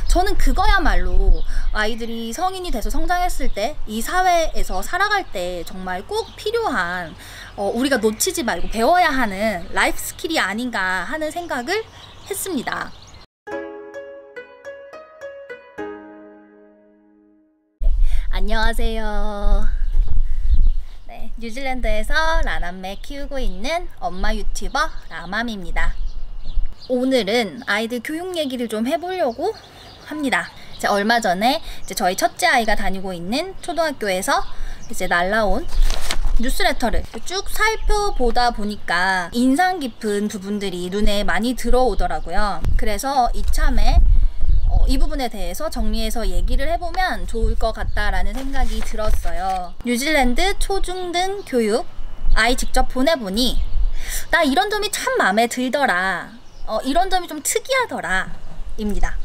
저는 그거야말로 아이들이 성인이 돼서 성장했을 때 이 사회에서 살아갈 때 정말 꼭 필요한 우리가 놓치지 말고 배워야 하는 라이프 스킬이 아닌가 하는 생각을 했습니다. 네, 안녕하세요. 네, 뉴질랜드에서 라남매 키우고 있는 엄마 유튜버 라맘입니다. 오늘은 아이들 교육 얘기를 좀 해보려고 합니다. 얼마 전에 저희 첫째 아이가 다니고 있는 초등학교에서 날라온 뉴스레터를 쭉 살펴보다 보니까 인상 깊은 부분들이 눈에 많이 들어오더라고요. 그래서 이참에 이 부분에 대해서 정리해서 얘기를 해보면 좋을 것 같다라는 생각이 들었어요. 뉴질랜드 초중등 교육 아이 직접 보내보니 나 이런 점이 참 마음에 들더라, 이런 점이 좀 특이하더라 입니다.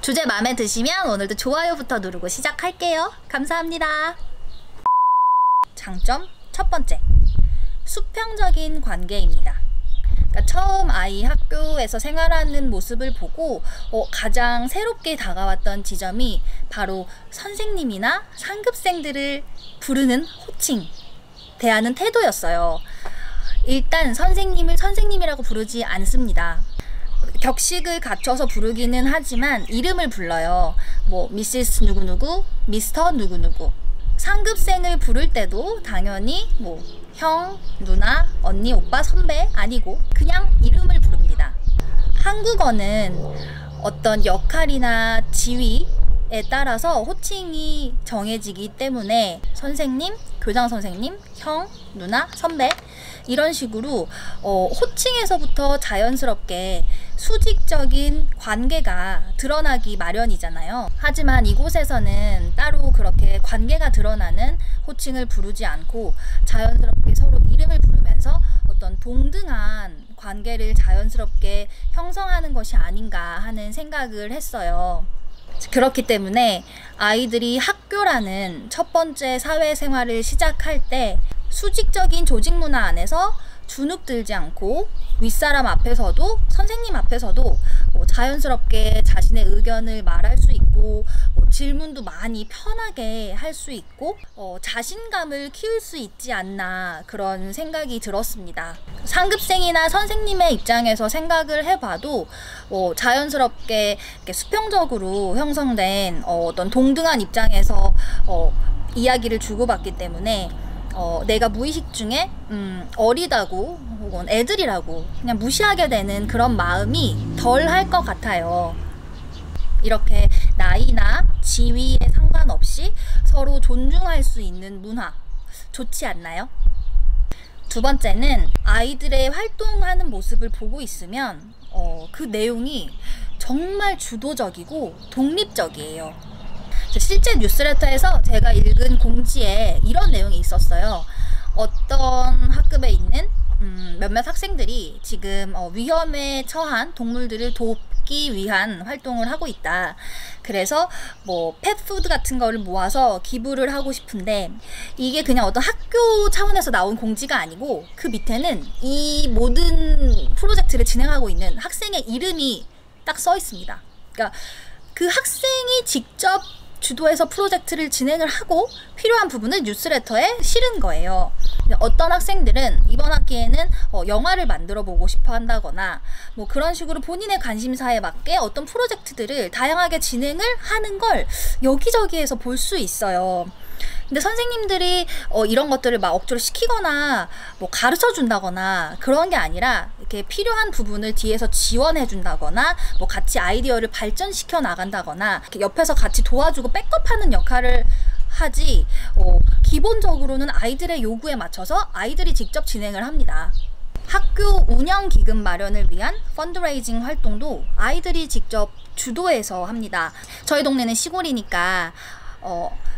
주제 마음에 드시면 오늘도 좋아요부터 누르고 시작할게요. 감사합니다. 장점 첫 번째, 수평적인 관계입니다. 그러니까 처음 아이 학교에서 생활하는 모습을 보고 가장 새롭게 다가왔던 지점이 바로 선생님이나 상급생들을 부르는 호칭, 대하는 태도였어요. 일단 선생님을 선생님이라고 부르지 않습니다. 격식을 갖춰서 부르기는 하지만 이름을 불러요. 미시스 누구누구, 미스터 누구누구. 상급생을 부를 때도 당연히 형, 누나, 언니, 오빠, 선배 아니고 그냥 이름을 부릅니다. 한국어는 어떤 역할이나 지위에 따라서 호칭이 정해지기 때문에 선생님, 교장 선생님, 형, 누나, 선배 이런 식으로 호칭에서부터 자연스럽게 수직적인 관계가 드러나기 마련이잖아요. 하지만 이곳에서는 따로 그렇게 관계가 드러나는 호칭을 부르지 않고 자연스럽게 서로 이름을 부르면서 어떤 동등한 관계를 자연스럽게 형성하는 것이 아닌가 하는 생각을 했어요. 그렇기 때문에 아이들이 학교라는 첫 번째 사회생활을 시작할 때 수직적인 조직 문화 안에서 주눅 들지 않고 윗사람 앞에서도 선생님 앞에서도 자연스럽게 자신의 의견을 말할 수 있고 질문도 많이 편하게 할 수 있고 자신감을 키울 수 있지 않나 그런 생각이 들었습니다. 상급생이나 선생님의 입장에서 생각을 해봐도 자연스럽게 수평적으로 형성된 어떤 동등한 입장에서 이야기를 주고받기 때문에 내가 무의식 중에 어리다고 혹은 애들이라고 그냥 무시하게 되는 그런 마음이 덜 할 것 같아요. 이렇게 나이나 지위에 상관없이 서로 존중할 수 있는 문화, 좋지 않나요? 두 번째는 아이들의 활동하는 모습을 보고 있으면 그 내용이 정말 주도적이고 독립적이에요. 실제 뉴스레터에서 제가 읽은 공지에 이런 내용이 있었어요. 어떤 학급에 있는 몇몇 학생들이 지금 위험에 처한 동물들을 돕기 위한 활동을 하고 있다. 그래서 펫푸드 같은 거를 모아서 기부를 하고 싶은데 이게 그냥 어떤 학교 차원에서 나온 공지가 아니고 그 밑에는 이 모든 프로젝트를 진행하고 있는 학생의 이름이 딱 써 있습니다. 그러니까 그 학생이 직접 주도해서 프로젝트를 진행을 하고 필요한 부분을 뉴스레터에 실은 거예요. 어떤 학생들은 이번 학기에는 영화를 만들어 보고 싶어 한다거나 그런 식으로 본인의 관심사에 맞게 어떤 프로젝트들을 다양하게 진행을 하는 걸 여기저기에서 볼 수 있어요. 근데 선생님들이 이런 것들을 막 억지로 시키거나 가르쳐 준다거나 그런 게 아니라 이렇게 필요한 부분을 뒤에서 지원해 준다거나 같이 아이디어를 발전시켜 나간다거나 옆에서 같이 도와주고 백업하는 역할을 하지 기본적으로는 아이들의 요구에 맞춰서 아이들이 직접 진행을 합니다. 학교 운영 기금 마련을 위한 펀드레이징 활동도 아이들이 직접 주도해서 합니다. 저희 동네는 시골이니까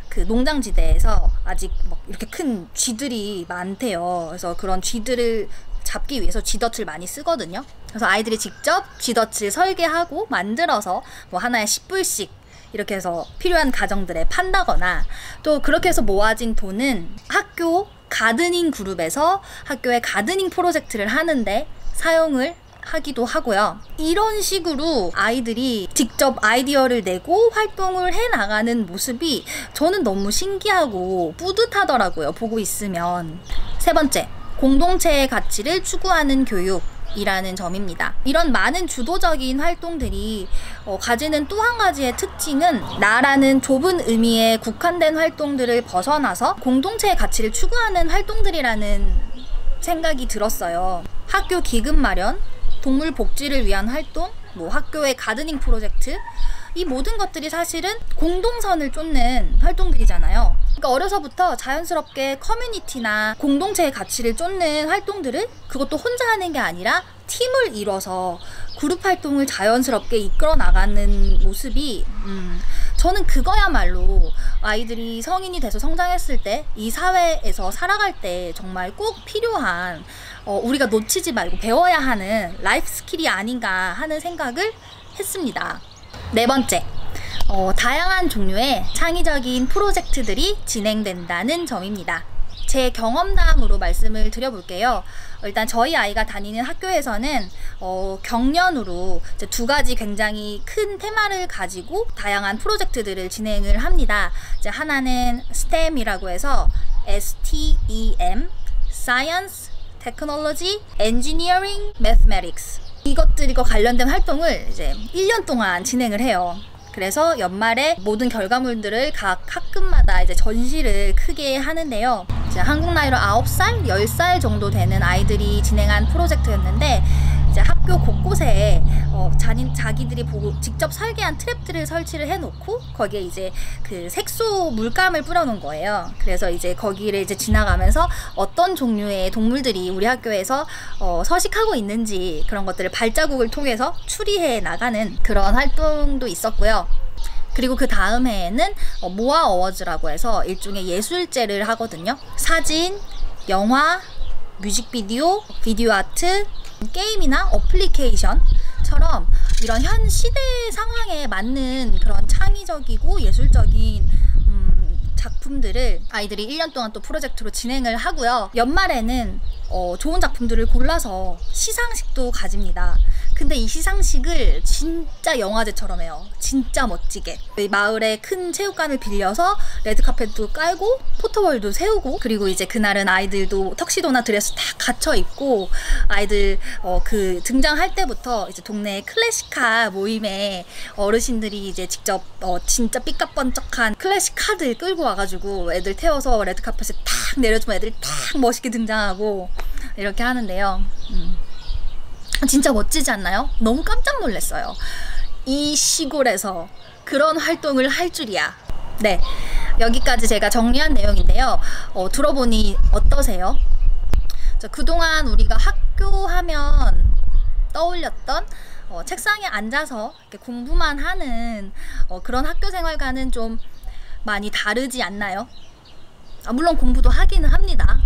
그 농장지대에서 아직 이렇게 큰 쥐들이 많대요. 그래서 그런 쥐들을 잡기 위해서 쥐덫을 많이 쓰거든요. 그래서 아이들이 직접 쥐덫을 설계하고 만들어서 하나에 10불씩 이렇게 해서 필요한 가정들에 판다거나 또 그렇게 해서 모아진 돈은 학교 가드닝 그룹에서 학교에 가드닝 프로젝트를 하는데 사용을 하기도 하고요. 이런 식으로 아이들이 직접 아이디어를 내고 활동을 해나가는 모습이 저는 너무 신기하고 뿌듯하더라고요. 보고 있으면. 세 번째, 공동체의 가치를 추구하는 교육이라는 점입니다. 이런 많은 주도적인 활동들이 가지는 또 한 가지의 특징은 나라는 좁은 의미에 국한된 활동들을 벗어나서 공동체의 가치를 추구하는 활동들이라는 생각이 들었어요. 학교 기금 마련, 동물 복지를 위한 활동, 학교의 가드닝 프로젝트, 이 모든 것들이 사실은 공동선을 쫓는 활동들이잖아요. 그러니까 어려서부터 자연스럽게 커뮤니티나 공동체의 가치를 쫓는 활동들을 그것도 혼자 하는 게 아니라 팀을 이뤄서 그룹 활동을 자연스럽게 이끌어 나가는 모습이 저는 그거야말로 아이들이 성인이 돼서 성장했을 때 이 사회에서 살아갈 때 정말 꼭 필요한 우리가 놓치지 말고 배워야 하는 라이프 스킬이 아닌가 하는 생각을 했습니다. 네 번째, 다양한 종류의 창의적인 프로젝트들이 진행된다는 점입니다. 제 경험담으로 말씀을 드려볼게요. 일단 저희 아이가 다니는 학교에서는 경년으로 이제 두 가지 굉장히 큰 테마를 가지고 다양한 프로젝트들을 진행을 합니다. 이제 하나는 STEM이라고 해서 STEM, Science, Technology, Engineering, Mathematics, 이것들과 관련된 활동을 이제 1년 동안 진행을 해요. 그래서 연말에 모든 결과물들을 각 학급마다 이제 전시를 크게 하는데요. 이제 한국 나이로 9살, 10살 정도 되는 아이들이 진행한 프로젝트였는데 이제 학교 곳곳에 자기들이 보고 직접 설계한 트랩들을 설치를 해놓고 거기에 이제 그 색소 물감을 뿌려놓은 거예요. 그래서 이제 거기를 이제 지나가면서 어떤 종류의 동물들이 우리 학교에서 서식하고 있는지 그런 것들을 발자국을 통해서 추리해 나가는 그런 활동도 있었고요. 그리고 그 다음 해에는 모아 어워즈라고 해서 일종의 예술제를 하거든요. 사진, 영화, 뮤직비디오, 비디오 아트, 게임이나 어플리케이션처럼 이런 현 시대 상황에 맞는 그런 창의적이고 예술적인 작품들을 아이들이 1년 동안 또 프로젝트로 진행을 하고요. 연말에는 좋은 작품들을 골라서 시상식도 가집니다. 근데 이 시상식을 진짜 영화제처럼 해요. 진짜 멋지게. 마을에 큰 체육관을 빌려서 레드카펫도 깔고 포토월도 세우고, 그리고 이제 그날은 아이들도 턱시도나 드레스 다 갖춰 입고 아이들 그 등장할 때부터 이제 동네 클래식카 모임에 어르신들이 이제 직접 진짜 삐까번쩍한 클래식 카드 끌고 와가지고 애들 태워서 레드카펫에 탁 내려주면 애들이 탁 멋있게 등장하고 이렇게 하는데요. 진짜 멋지지 않나요? 너무 깜짝 놀랐어요. 이 시골에서 그런 활동을 할 줄이야. 네, 여기까지 제가 정리한 내용인데요. 들어보니 어떠세요? 그동안 우리가 학교 하면 떠올렸던 책상에 앉아서 이렇게 공부만 하는 그런 학교 생활과는 좀 많이 다르지 않나요? 물론 공부도 하기는 합니다.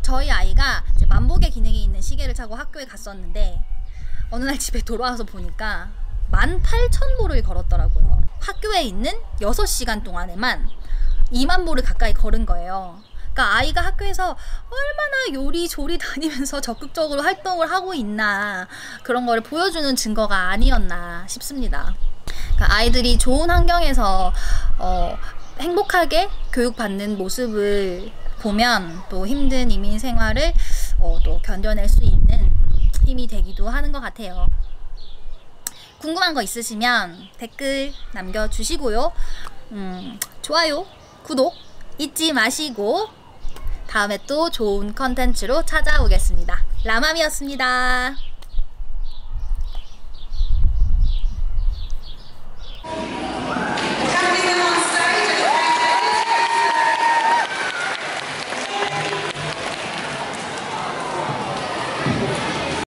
저희 아이가 이제 만복의 기능이 있는 시계를 차고 학교에 갔었는데 어느 날 집에 돌아와서 보니까 18,000보를 걸었더라고요. 학교에 있는 6시간 동안에만 2만 보를 가까이 걸은 거예요. 그러니까 아이가 학교에서 얼마나 요리조리 다니면서 적극적으로 활동을 하고 있나, 그런 거를 보여주는 증거가 아니었나 싶습니다. 그러니까 아이들이 좋은 환경에서 행복하게 교육받는 모습을 보면 또 힘든 이민 생활을 또 견뎌낼 수 있는 힘이 되기도 하는 것 같아요. 궁금한 거 있으시면 댓글 남겨주시고요. 좋아요, 구독 잊지 마시고 다음에 또 좋은 컨텐츠로 찾아오겠습니다. 라맘이었습니다.